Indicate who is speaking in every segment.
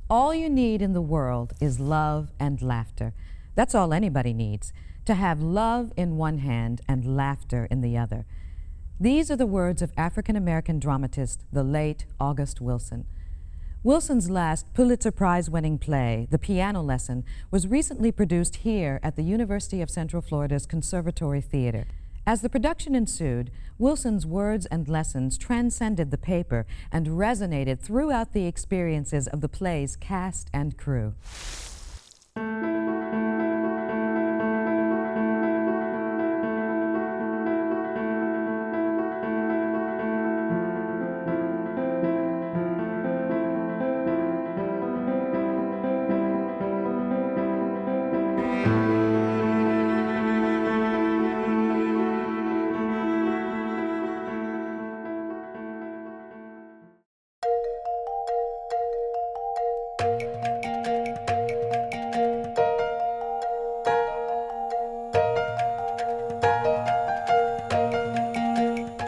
Speaker 1: All you need in the world is love and laughter. That's all anybody needs, to have love in one hand and laughter in the other. These are the words of African-American dramatist, the late August Wilson. Wilson's last Pulitzer Prize-winning play, The Piano Lesson, was recently produced here at the University of Central Florida's Conservatory Theatre. As the production ensued, Wilson's words and lessons transcended the paper and resonated throughout the experiences of the play's cast and crew.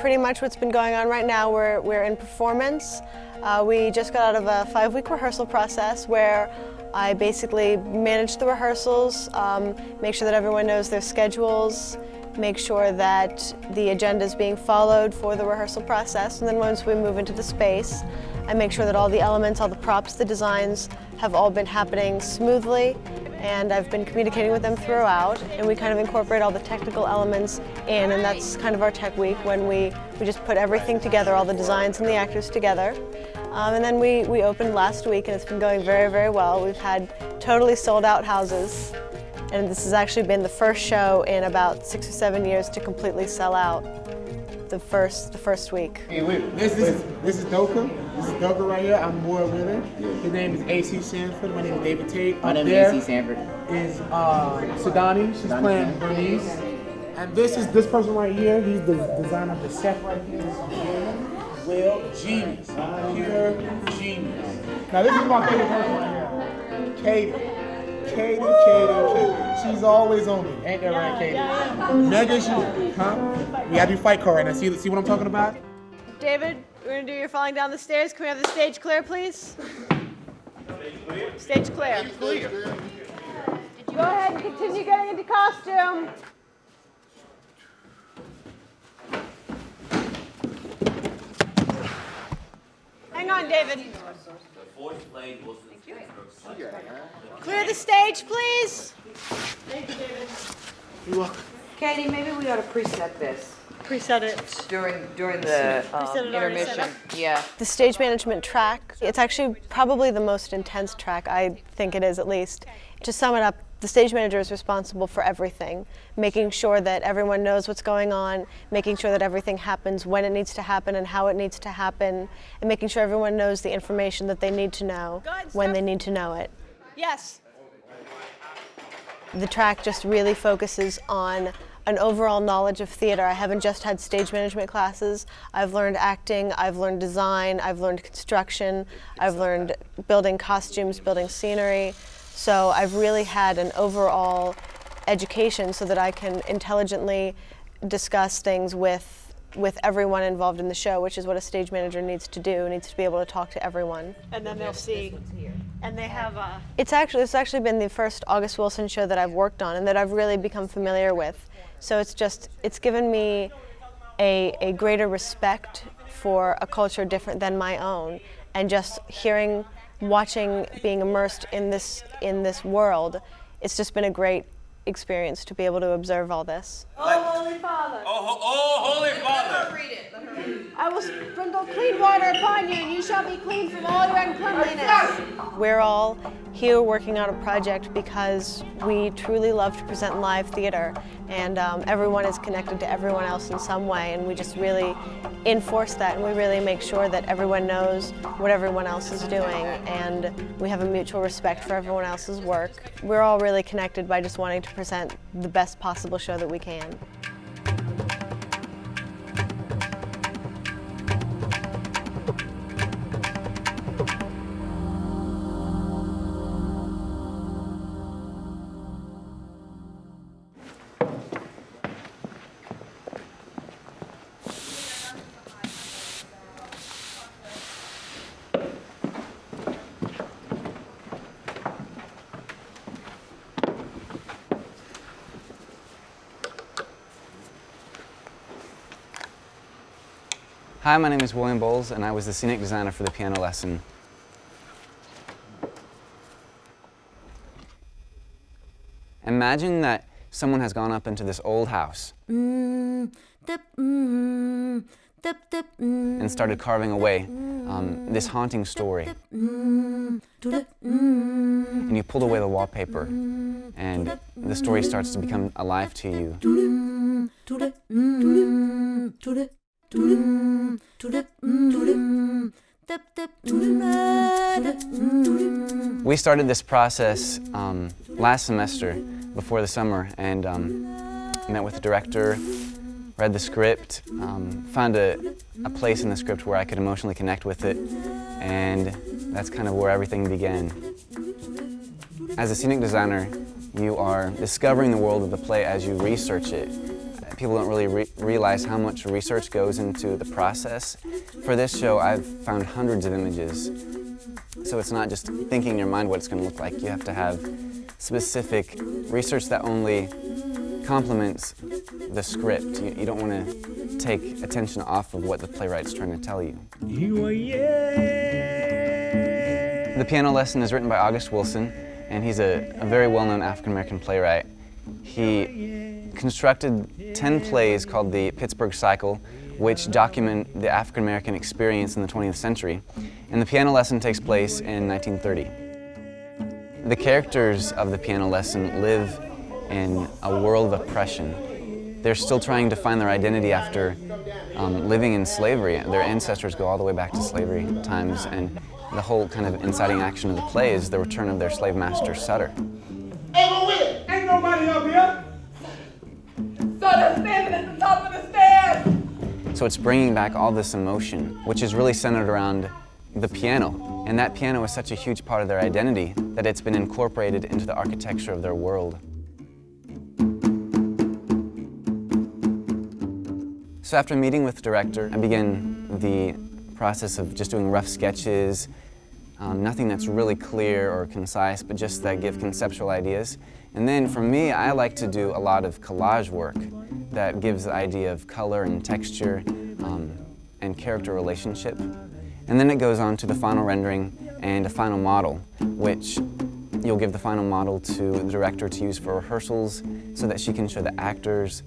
Speaker 2: Pretty much what's been going on right now, we're in performance. We just got out of a 5-week rehearsal process where I basically manage the rehearsals, make sure that everyone knows their schedules, make sure that the agenda is being followed for the rehearsal process, and then once we move into the space, I make sure that all the elements, all the props, the designs have all been happening smoothly, and I've been communicating with them throughout, and we kind of incorporate all the technical elements in, and that's kind of our tech week when we just put everything together, all the designs and the actors together. And then we opened last week, and it's been going very, very well. We've had totally sold out houses, and this has actually been the first show in about 6 or 7 years to completely sell out the first week.
Speaker 3: Hey, wait, this is Doka. This is Doka right here. I'm board with him. His name is AC Sanford. My name is David Tate.
Speaker 4: My name is AC Sanford.
Speaker 3: Is Sidani. She's playing Bernice. And this person right here. He's the designer of the set right here. This is Will. Genius. Pure genius. Now this is my favorite person right here. Katie. Katie. She's always on me. Ain't that right, Katie?
Speaker 2: Yeah.
Speaker 3: Megan, huh? We gotta do fight card right now. See what I'm talking about?
Speaker 2: David, we're gonna do your falling down the stairs. Can we have the stage clear, please? Stage clear. Go ahead and continue getting into costume. Hang on, David. Clear the stage, please. Thank you, David.
Speaker 3: You're welcome.
Speaker 4: Katie, maybe we ought to preset this
Speaker 2: Preset it.
Speaker 4: during the intermission. Yeah.
Speaker 2: The stage management track, it's actually probably the most intense track, I think it is at least. To sum it up, the stage manager is responsible for everything, making sure that everyone knows what's going on, making sure that everything happens when it needs to happen and how it needs to happen, and making sure everyone knows the information that they need to know when they need to know it. Yes. The track just really focuses on an overall knowledge of theater. I haven't just had stage management classes. I've learned acting, I've learned design, I've learned construction, I've learned building costumes, building scenery. So I've really had an overall education so that I can intelligently discuss things with everyone involved in the show, which is what a stage manager needs to do, needs to be able to talk to everyone. And then they'll see, and they have a... It's actually been the first August Wilson show that I've worked on and that I've really become familiar with. So it's given me a greater respect for a culture different than my own, and just watching, being immersed in this world, it's just been a great experience to be able to observe all this. Oh, Holy Father.
Speaker 5: Oh, Holy Father.
Speaker 6: Let her read it.
Speaker 2: I will sprinkle clean water upon you, and you shall be clean from all your uncleanliness. We're all here working on a project because we truly love to present live theater, and everyone is connected to everyone else in some way, and we just really enforce that, and we really make sure that everyone knows what everyone else is doing, and we have a mutual respect for everyone else's work. We're all really connected by just wanting to present the best possible show that we can.
Speaker 6: Hi, my name is William Bowles, and I was the scenic designer for the piano lesson. Imagine that someone has gone up into this old house and started carving away this haunting story. And you pulled away the wallpaper, and the story starts to become alive to you. We started this process last semester before the summer, and met with the director, read the script, found a place in the script where I could emotionally connect with it, and that's kind of where everything began. As a scenic designer, you are discovering the world of the play as you research it. People don't really realize how much research goes into the process. For this show, I've found hundreds of images. So it's not just thinking in your mind what it's going to look like. You have to have specific research that only complements the script. You don't want to take attention off of what the playwright's trying to tell you. The piano lesson is written by August Wilson, and he's a very well-known African-American playwright. He constructed 10 plays called the Pittsburgh Cycle, which document the African-American experience in the 20th century. And the piano lesson takes place in 1930. The characters of the piano lesson live in a world of oppression. They're still trying to find their identity after living in slavery. Their ancestors go all the way back to slavery times, and the whole kind of inciting action of the play is the return of their slave master, Sutter.
Speaker 5: Ain't no with it. Ain't nobody up here. Sutter's standing at the top of the stairs.
Speaker 6: So it's bringing back all this emotion, which is really centered around the piano. And that piano is such a huge part of their identity that it's been incorporated into the architecture of their world. So after meeting with the director, I began the process of just doing rough sketches, nothing that's really clear or concise, but just that give conceptual ideas. And then for me, I like to do a lot of collage work that gives the idea of color and texture and character relationship. And then it goes on to the final rendering and a final model, which you'll give the final model to the director to use for rehearsals so that she can show the actors,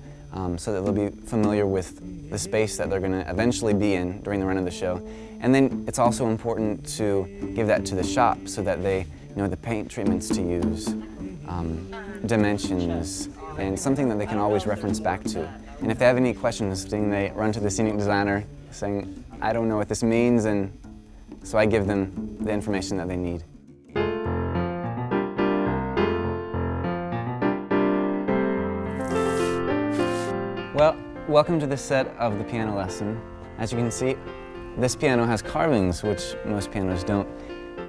Speaker 6: so that they'll be familiar with the space that they're going to eventually be in during the run of the show. And then it's also important to give that to the shop so that they know the paint treatments to use, dimensions, and something that they can always reference back to. And if they have any questions, then they run to the scenic designer saying, I don't know what this means, and so I give them the information that they need. Well, welcome to the set of the piano lesson. As you can see, this piano has carvings, which most pianos don't.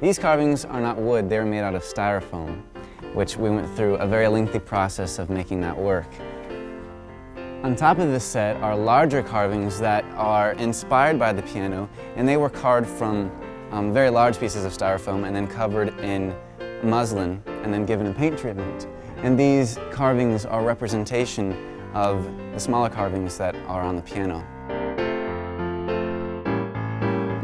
Speaker 6: These carvings are not wood, they're made out of styrofoam, which we went through a very lengthy process of making that work. On top of this set are larger carvings that are inspired by the piano, and they were carved from very large pieces of styrofoam and then covered in muslin and then given a paint treatment. And these carvings are representation of the smaller carvings that are on the piano.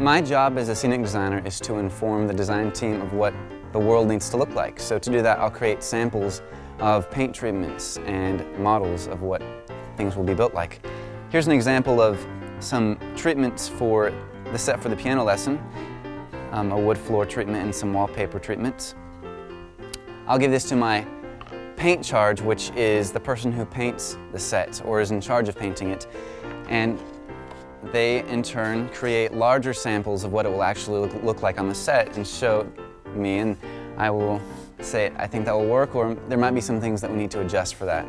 Speaker 6: My job as a scenic designer is to inform the design team of what the world needs to look like. So to do that, I'll create samples of paint treatments and models of what things will be built like. Here's an example of some treatments for the set for the piano lesson, a wood floor treatment and some wallpaper treatments. I'll give this to my paint charge, which is the person who paints the set or is in charge of painting it. And they, in turn, create larger samples of what it will actually look like on the set and show me, and I will say, I think that will work, or there might be some things that we need to adjust for that.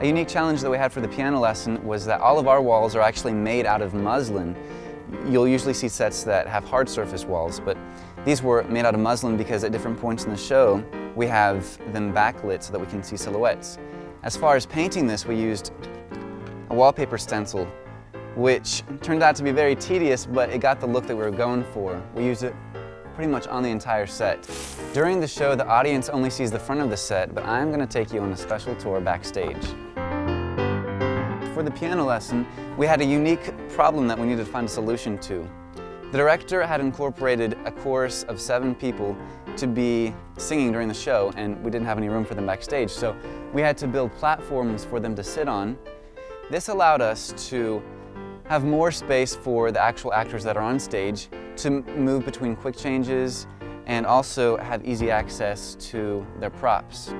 Speaker 6: A unique challenge that we had for the piano lesson was that all of our walls are actually made out of muslin. You'll usually see sets that have hard surface walls, but these were made out of muslin because at different points in the show, we have them backlit so that we can see silhouettes. As far as painting this, we used a wallpaper stencil, which turned out to be very tedious, but it got the look that we were going for. We used it pretty much on the entire set. During the show, the audience only sees the front of the set, but I'm going to take you on a special tour backstage. for the piano lesson, we had a unique problem that we needed to find a solution to. The director had incorporated a chorus of 7 people to be singing during the show, and we didn't have any room for them backstage, so we had to build platforms for them to sit on. This allowed us to have more space for the actual actors that are on stage to move between quick changes and also have easy access to their props.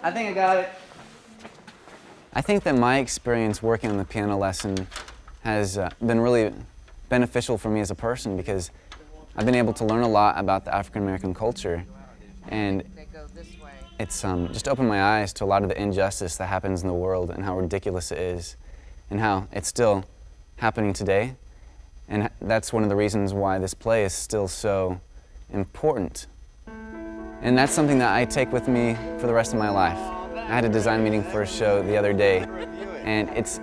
Speaker 6: I think I got it. I think that my experience working on the piano lesson has been really beneficial for me as a person because I've been able to learn a lot about the African American culture, and it's just opened my eyes to a lot of the injustice that happens in the world and how ridiculous it is and how it's still happening today. And that's one of the reasons why this play is still so important. And that's something that I take with me for the rest of my life. I had a design meeting for a show the other day, and it's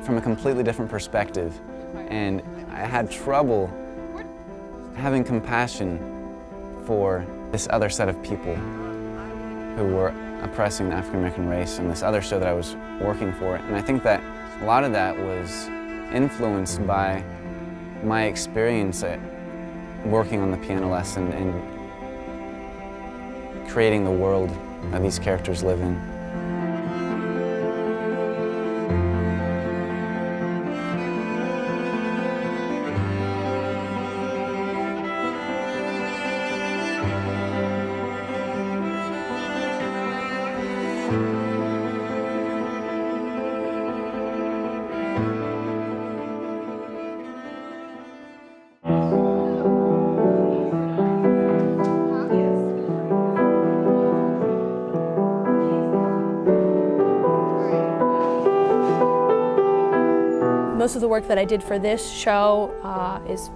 Speaker 6: from a completely different perspective. And I had trouble having compassion for this other set of people who were oppressing the African American race in this other show that I was working for. And I think that a lot of that was influenced by my experience at working on the piano lesson and creating the world that these characters live in.
Speaker 7: Most of the work that I did for this show is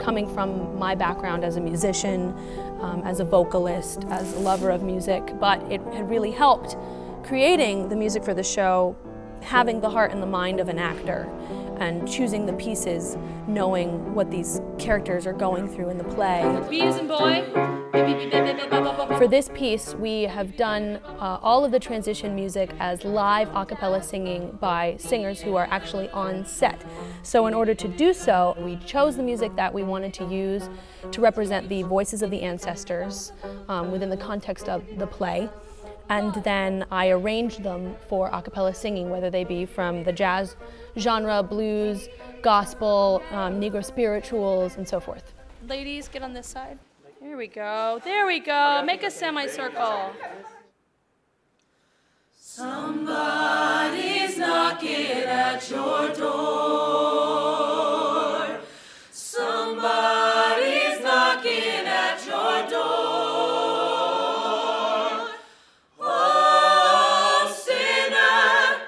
Speaker 7: coming from my background as a musician, as a vocalist, as a lover of music, but it had really helped creating the music for the show, having the heart and the mind of an actor, and choosing the pieces, knowing what these characters are going through in the play. Bees and boy. For this piece, we have done all of the transition music as live a cappella singing by singers who are actually on set. So in order to do so, we chose the music that we wanted to use to represent the voices of the ancestors within the context of the play. And then I arranged them for a cappella singing, whether they be from the jazz genre, blues, gospel, Negro spirituals, and so forth. Ladies, get on this side. There we go. There we go. Make a semicircle. Somebody's knocking at your door. Somebody's knocking at your door. Oh, sinner,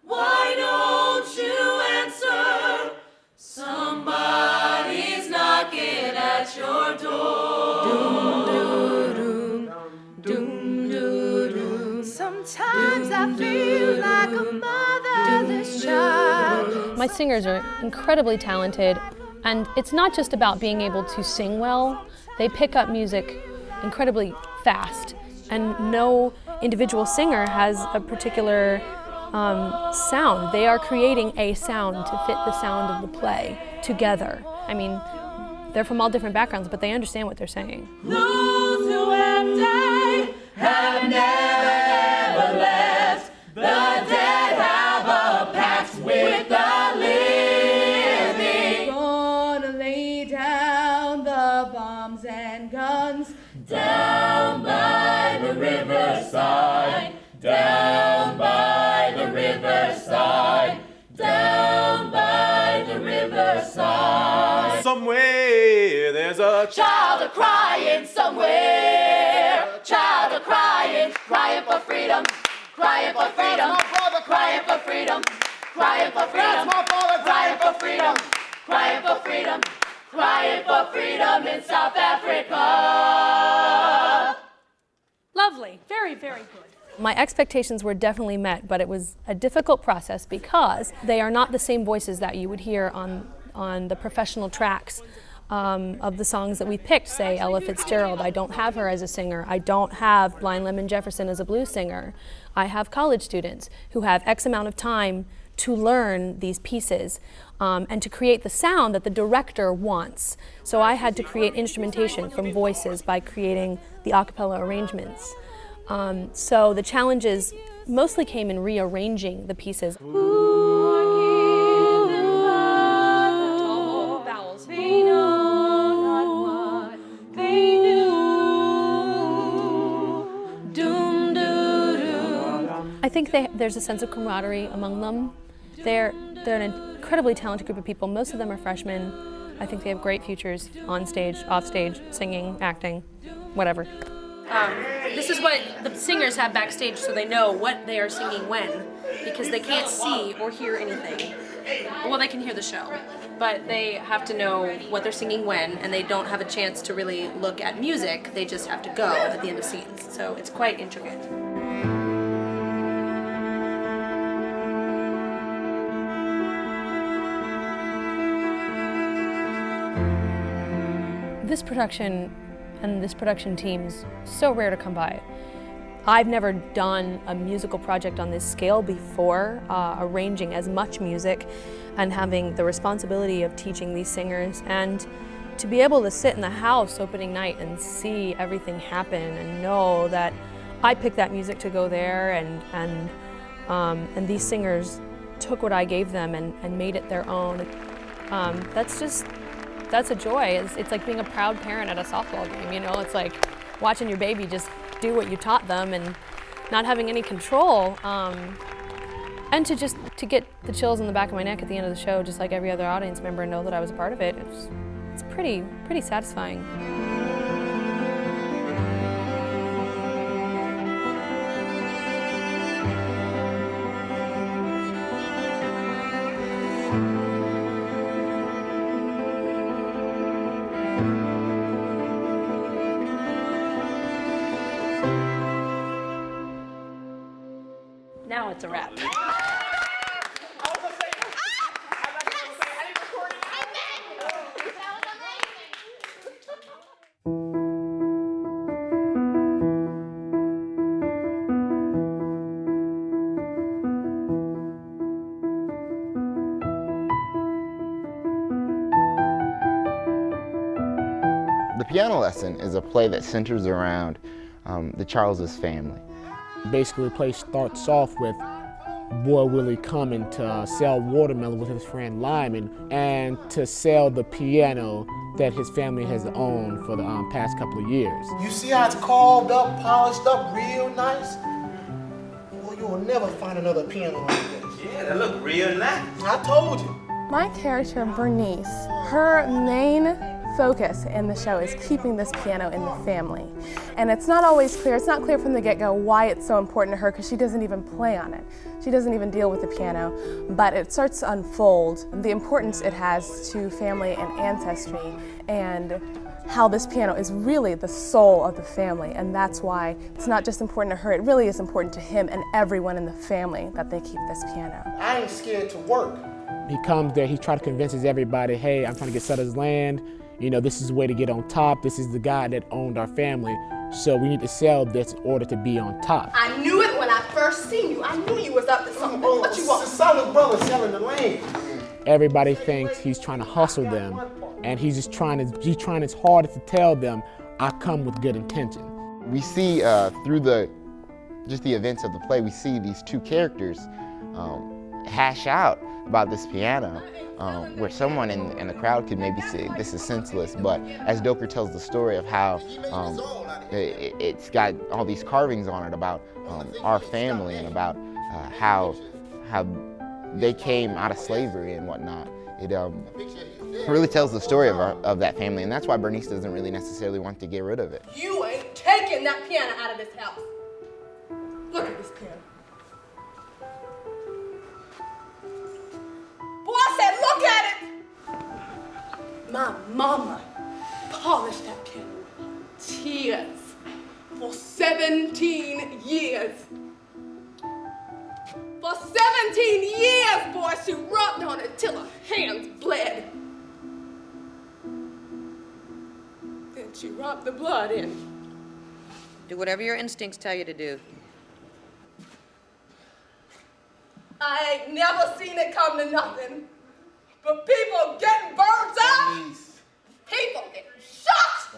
Speaker 7: why don't you answer? Somebody's knocking at your door. Sometimes I feel like a motherless child. My singers are incredibly talented, and it's not just about being able to sing well. They pick up music incredibly fast, and no individual singer has a particular sound. They are creating a sound to fit the sound of the play together. I mean, they're from all different backgrounds, but they understand what they're saying. Those who have died have never left. The dead have a pact with the living. Gonna lay down the bombs and guns down by the riverside, down by the riverside, down by the riverside.
Speaker 8: Somewhere there's a
Speaker 7: child a-crying somewhere, child a-crying, crying for freedom, crying for freedom, crying for freedom, crying for freedom, crying for freedom, crying for freedom, crying for freedom in South Africa. Lovely, very, very good. My expectations were definitely met, but it was a difficult process because they are not the same voices that you would hear on the professional tracks of the songs that we picked, say Ella Fitzgerald. I don't have her as a singer. I don't have Blind Lemon Jefferson as a blues singer. I have college students who have X amount of time to learn these pieces and to create the sound that the director wants. So I had to create instrumentation from voices by creating the a cappella arrangements. So the challenges mostly came in rearranging the pieces. I think there's a sense of camaraderie among them. They're an incredibly talented group of people. Most of them are freshmen. I think they have great futures on stage, off stage, singing, acting, whatever. This is what the singers have backstage so they know what they are singing when, because they can't see or hear anything. Well, they can hear the show, but they have to know what they're singing when, and they don't have a chance to really look at music. They just have to go at the end of scenes. So it's quite intricate. This production and this production team's so rare to come by. I've never done a musical project on this scale before, arranging as much music and having the responsibility of teaching these singers, and to be able to sit in the house opening night and see everything happen and know that I picked that music to go there, and these singers took what I gave them and made it their own. That's a joy. It's like being a proud parent at a softball game, you know? It's like watching your baby just do what you taught them and not having any control. And to get the chills in the back of my neck at the end of the show, just like every other audience member, and know that I was a part of it. It's pretty satisfying. Now it's a wrap.
Speaker 9: The Piano Lesson is a play that centers around the Charles's family.
Speaker 3: Basically, the play starts off with Boy Willie coming to sell watermelon with his friend Lyman and to sell the piano that his family has owned for the past couple of years.
Speaker 10: You see how it's carved up, polished up, real nice? Well, you'll never find another piano like this.
Speaker 8: Yeah, that look real nice.
Speaker 10: I told you.
Speaker 11: My character, Bernice, her main focus in the show is keeping this piano in the family. And it's not always clear, it's not clear from the get-go why it's so important to her, because she doesn't even play on it. She doesn't even deal with the piano, but it starts to unfold the importance it has to family and ancestry, and how this piano is really the soul of the family, and that's why it's not just important to her, it really is important to him and everyone in the family that they keep this piano.
Speaker 10: I ain't scared to work.
Speaker 3: He comes there, he tries to convince everybody, hey, I'm trying to get Sutter's land. You know, this is the way to get on top. This is the guy that owned our family. So we need to sell this in order to be on top.
Speaker 5: I knew it when I first seen you. I knew you was up to something. What you want?
Speaker 10: Sutter's brother selling the land.
Speaker 3: Everybody thinks he's trying to hustle them, and he's just trying his hardest to tell them, I come with good intention.
Speaker 9: We see through the events of the play, we see these two characters hash out about this piano, where someone in the crowd could maybe say this is senseless, but as Doker tells the story of how it's got all these carvings on it about our family and about how they came out of slavery and whatnot. It really tells the story of that family, and that's why Bernice doesn't really necessarily want to get rid of it.
Speaker 5: You ain't taking that piano out of this house. Look at this piano. Boy, I said, look at it! My mama polished that piano with tears for 17 years. For 17 years, boy, she rubbed on it till her hands bled. She rubbed the blood in.
Speaker 4: Do whatever your instincts tell you to do.
Speaker 5: I ain't never seen it come to nothing. But people getting burnt out. People getting shot.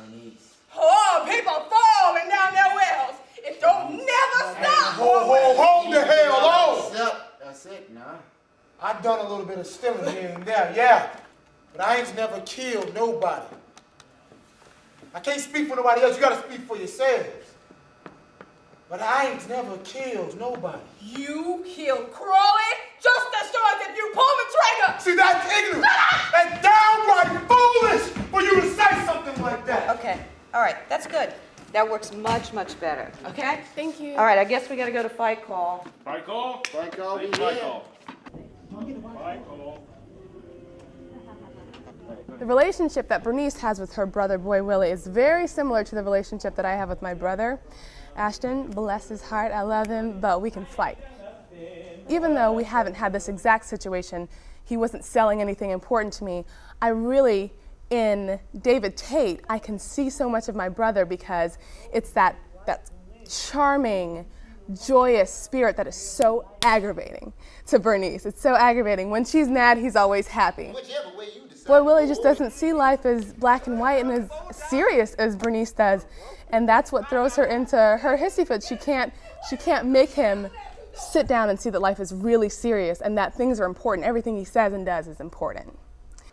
Speaker 5: Oh, people falling down their wells. It don't never stop.
Speaker 10: Hold the hell on.
Speaker 9: That's it, nah.
Speaker 10: I've done a little bit of stealing here and there, yeah. But I ain't never killed nobody. I can't speak for nobody else. You gotta speak for yourselves. But I ain't never killed nobody.
Speaker 5: You killed Crawley just as sure as if you pulled the trigger.
Speaker 10: See, that's ignorant. That's downright foolish for you to say something like that.
Speaker 4: Okay, all right, that's good. That works much, much better, okay?
Speaker 11: Thank you.
Speaker 4: All right, I guess we gotta go to fight call.
Speaker 8: Fight call?
Speaker 9: Fight call,
Speaker 8: Fight call. Fight call.
Speaker 11: The relationship that Bernice has with her brother, Boy Willie, is very similar to the relationship that I have with my brother. Ashton, bless his heart, I love him, but we can fight. Even though we haven't had this exact situation, he wasn't selling anything important to me, I really, in David Tate, I can see so much of my brother because it's that charming, joyous spirit that is so aggravating to Bernice. It's so aggravating. When she's mad, he's always happy.
Speaker 9: Whichever way you decide.
Speaker 11: Boy Willie just doesn't see life as black and white and as serious as Bernice does. And that's what throws her into her hissy fit. She can't make him sit down and see that life is really serious and that things are important. Everything he says and does is important.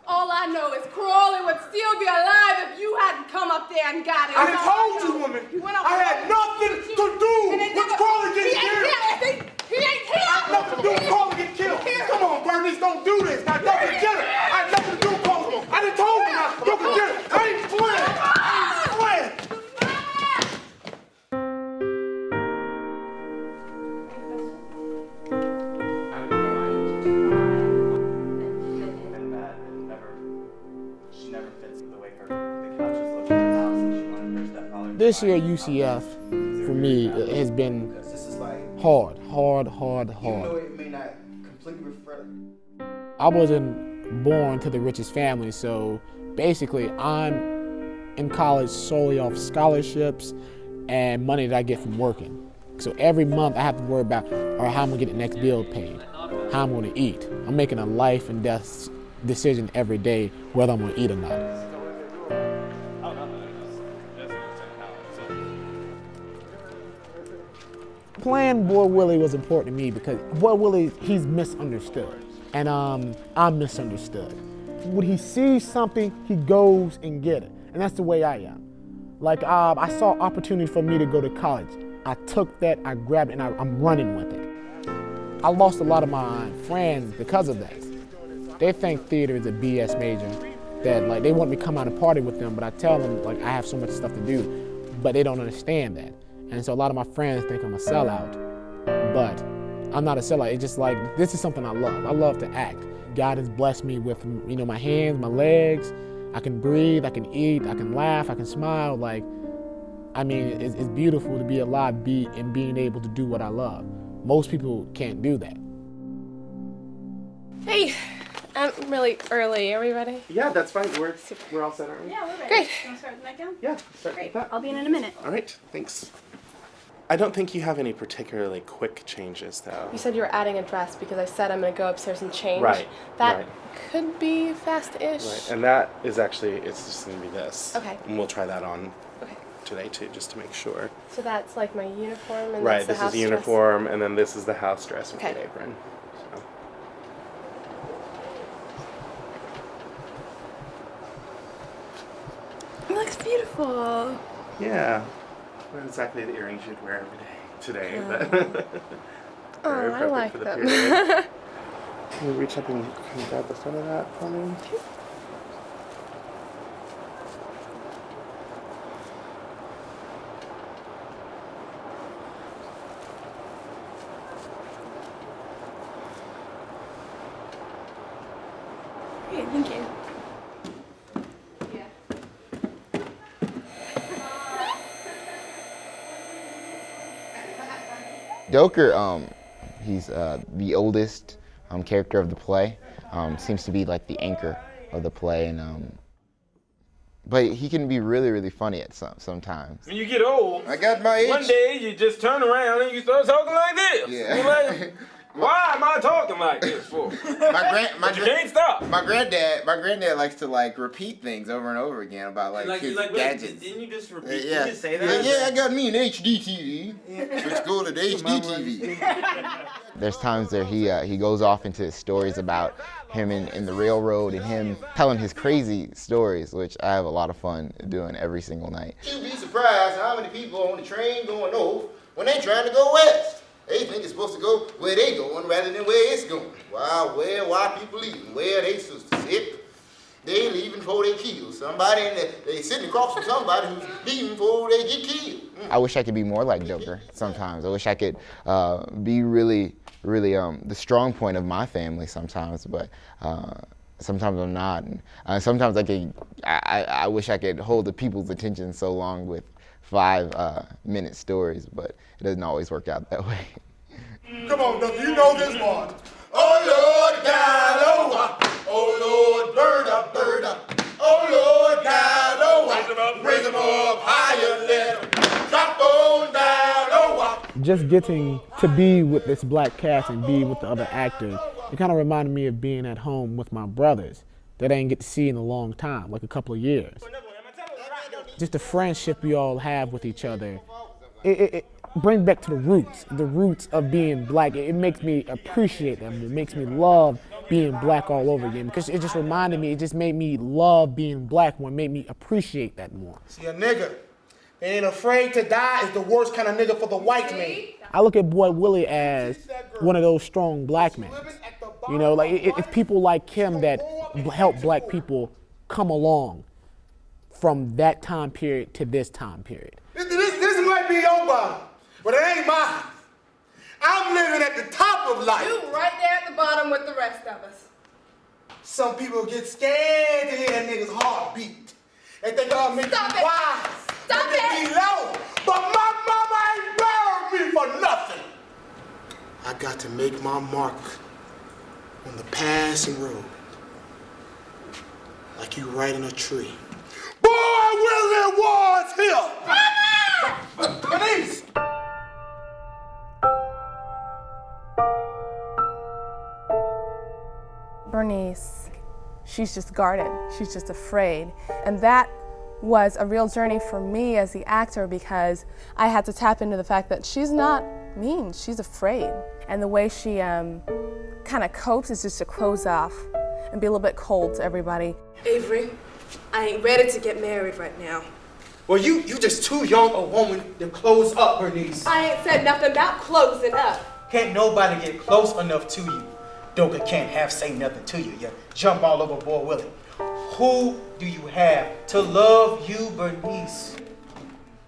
Speaker 5: All I know is Crawley would still be alive if you hadn't come up there and got him.
Speaker 10: I done told you, woman. I had nothing to do with Crawley getting killed.
Speaker 5: He ain't killed.
Speaker 10: I had nothing to do with Crawley getting killed. Come on, Bernice, don't do this. Now, don't forget it. I had nothing to do with Crawley. I done told you now. Don't forget it. I ain't playing. I ain't playing.
Speaker 3: This year at UCF, for me, it has been hard. I wasn't born to the richest family, so basically I'm in college solely off scholarships and money that I get from working. So every month I have to worry about how I'm gonna get the next bill paid, how I'm gonna eat. I'm making a life and death decision every day whether I'm gonna eat or not. Playing Boy Willie was important to me because Boy Willie, he's misunderstood, and I'm misunderstood. When he sees something, he goes and get it, and that's the way I am. Like I saw opportunity for me to go to college. I took that, I grabbed it, and I'm running with it. I lost a lot of my friends because of that. They think theater is a BS major, that like they want me to come out and party with them, but I tell them like I have so much stuff to do, but they don't understand that. And so a lot of my friends think I'm a sellout, but I'm not a sellout. It's just like, this is something I love. I love to act. God has blessed me with, my hands, my legs. I can breathe, I can eat, I can laugh, I can smile. Like, I mean, it's beautiful to be alive and being able to do what I love. Most people can't do that.
Speaker 11: Hey, I'm really early. Are we ready?
Speaker 8: Yeah, that's fine. We're all set, aren't we?
Speaker 12: Yeah, we're ready.
Speaker 11: Great.
Speaker 12: You want to start with the nightgown?
Speaker 8: Yeah, start
Speaker 12: Great.
Speaker 8: with that.
Speaker 12: I'll be in a minute.
Speaker 8: All right, thanks. I don't think you have any particularly quick changes, though.
Speaker 11: You said you were adding a dress because I said I'm going to go upstairs and change.
Speaker 8: Right.
Speaker 11: That
Speaker 8: right.
Speaker 11: could be fast-ish.
Speaker 8: Right, and that is actually, it's just going to be this.
Speaker 11: Okay.
Speaker 8: And we'll try that on today, too, just to make sure.
Speaker 11: So that's like my uniform and
Speaker 8: Right,
Speaker 11: that's the
Speaker 8: this
Speaker 11: house
Speaker 8: is the uniform, and then this is the house dress with the apron. So.
Speaker 11: It looks beautiful.
Speaker 8: Yeah. Not exactly the earrings you'd wear every day today, but
Speaker 11: Oh,
Speaker 8: very
Speaker 11: I
Speaker 8: appropriate
Speaker 11: like
Speaker 8: for the
Speaker 11: them.
Speaker 8: period. Can you reach up and can you grab the front of that for me?
Speaker 11: Great, thank you.
Speaker 9: Doker, he's the oldest character of the play. Seems to be like the anchor of the play, and but he can be really, really funny at sometimes.
Speaker 12: When you get old,
Speaker 9: I got my
Speaker 12: one day you just turn around and you start talking like this.
Speaker 9: Yeah.
Speaker 12: You're like, why am I talking like this for?
Speaker 9: You
Speaker 12: can't stop.
Speaker 9: My granddad likes to like repeat things over and over again about his gadgets.
Speaker 12: Didn't you just repeat?
Speaker 9: Yeah.
Speaker 12: You just say that?
Speaker 9: Yeah, I got me an HD TV. Let's go to the HD TV. There's times where he goes off into his stories about him in the railroad and him telling his crazy stories, which I have a lot of fun doing every single night.
Speaker 10: You'd be surprised how many people on the train going north when they trying to go west. They think it's supposed to go where they going rather than where it's going. Wow, why people leaving? Where they sisters sit? They leaving before they kill somebody, and they sitting across from somebody who's leaving before they get killed.
Speaker 9: I wish I could be more like Joker sometimes. I wish I could be really the strong point of my family sometimes, but sometimes I'm not. And sometimes I wish I could hold the people's attention so long with 5-minute stories, but it doesn't always work out that way.
Speaker 10: Come on, Ducky, you know this one. Oh Lord, Gallowa. Oh Lord, bird up. Oh Lord, Gallowa. Raise 'em up higher, let 'em drop on down. Oh,
Speaker 3: just getting to be with this black cast and be with the other actors, it kind of reminded me of being at home with my brothers that I didn't get to see in a long time, like a couple of years. Just the friendship we all have with each other, it brings back to the roots of being black. It makes me appreciate them. It makes me love being black all over again, because it just reminded me, it just made me love being black more, made me appreciate that more.
Speaker 10: see, a nigga that ain't afraid to die is the worst kind of nigga for the white man.
Speaker 3: I look at Boy Willie as one of those strong black men. You know, like it's people like him that help black people come along from that time period to this time period.
Speaker 10: This might be your bottom, but it ain't mine. I'm living at the top of life.
Speaker 5: You right there at the bottom with the rest of us.
Speaker 10: Some people get scared to hear that nigga's heartbeat. They think I'll make you wise.
Speaker 5: Stop
Speaker 10: it! Be low. But my mama ain't buried me for nothing. I got to make my mark on the passing road. Like you riding a tree. Boy, Willie was here! Mama! Denise!
Speaker 11: Bernice, she's just guarded, she's just afraid. And that was a real journey for me as the actor, because I had to tap into the fact that she's not mean, she's afraid. And the way she kind of copes is just to close off and be a little bit cold to everybody.
Speaker 5: Avery, I ain't ready to get married right now.
Speaker 10: Well, you just too young a woman to close up, Bernice.
Speaker 5: I ain't said nothing about closing up.
Speaker 10: Can't nobody get close enough to you. Doka can't say nothing to you. You jump all over Boy Willie. Who do you have to love you, Bernice?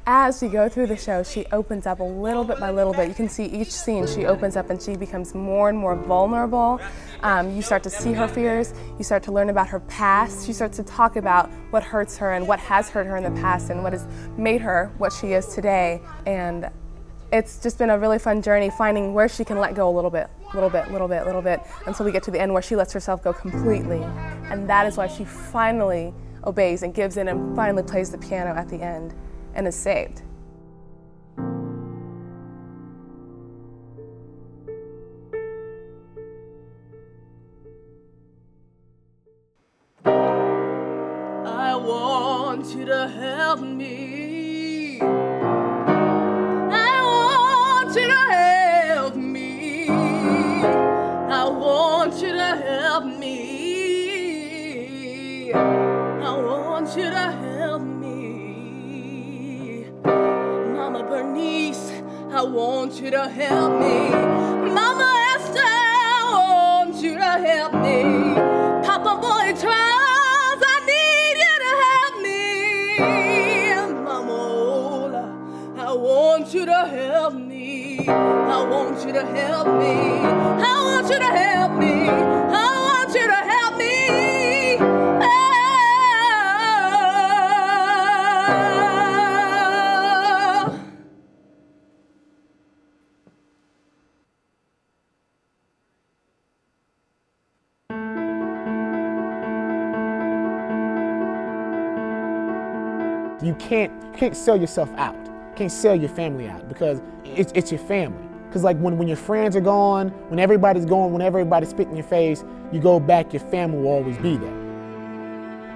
Speaker 11: As we go through the show, she opens up a little bit by little bit. You can see each scene she opens up and she becomes more and more vulnerable. You start to see her fears, you start to learn about her past, she starts to talk about what hurts her and what has hurt her in the past and what has made her what she is today. And it's just been a really fun journey finding where she can let go a little bit, until we get to the end where she lets herself go completely. And that is why she finally obeys and gives in and finally plays the piano at the end and is saved.
Speaker 5: I want you to help me. I want you to help me. I want you to help me. I want you to help me. Mama Bernice, I want you to help me. Mama Esther, I want you to help me. Papa Boy Charles, I need you to help me. Mama Ola, I want you to help me. I want you to help me. I want you to help me. I want you to help me.
Speaker 3: you can't sell yourself out. You can't sell your family out because it's your family. Because like when your friends are gone, when everybody's gone, when everybody's spitting in your face, you go back, your family will always be there.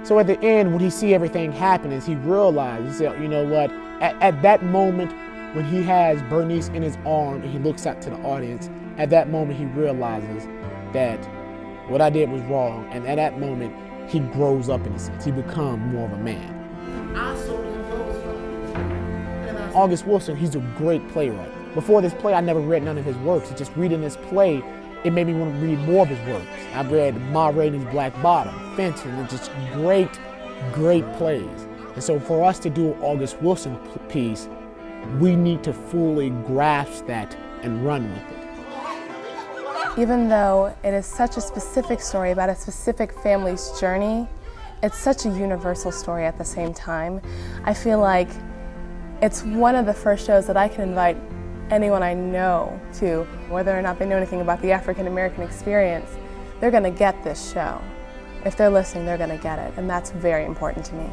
Speaker 3: So at the end, when he see everything happening, he realizes, he said, you know what, at that moment when he has Bernice in his arm and he looks out to the audience, at that moment he realizes that what I did was wrong, and at that moment he grows up in a sense. He becomes more of a man. August Wilson, he's a great playwright. Before this play, I never read none of his works. Just reading this play, it made me want to read more of his works. I've read Ma Rainey's Black Bottom, Fenton, and just great, great plays. And so for us to do an August Wilson piece, we need to fully grasp that and run with it.
Speaker 11: Even though it is such a specific story about a specific family's journey, it's such a universal story at the same time. I feel like it's one of the first shows that I can invite anyone I know to, whether or not they know anything about the African American experience, they're going to get this show. If they're listening, they're going to get it, and that's very important to me.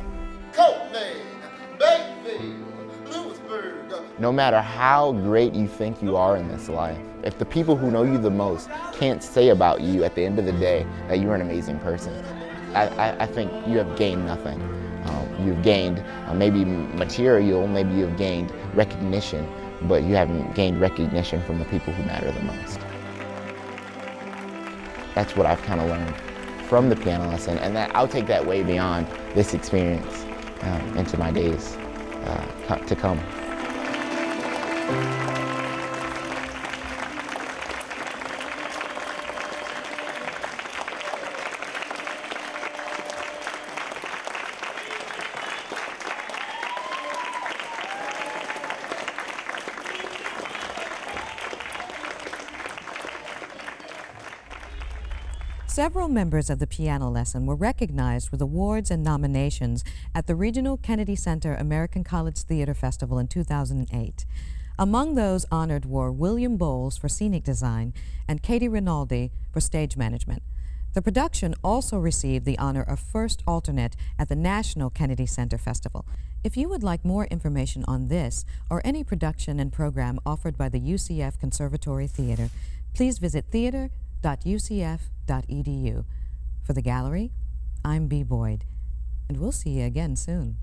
Speaker 9: No matter how great you think you are in this life, if the people who know you the most can't say about you at the end of the day that you're an amazing person, I think you have gained nothing. You've gained maybe material, maybe you've gained recognition, but you haven't gained recognition from the people who matter the most. That's what I've kind of learned from the piano lesson, and that I'll take that way beyond this experience into my days to come.
Speaker 1: Several members of the piano lesson were recognized with awards and nominations at the Regional Kennedy Center American College Theatre Festival in 2008. Among those honored were William Bowles for scenic design and Katie Rinaldi for stage management. The production also received the honor of first alternate at the National Kennedy Center Festival. If you would like more information on this or any production and program offered by the UCF Conservatory Theatre, please visit theater.ucf.edu. For the gallery, I'm B. Boyd, and we'll see you again soon.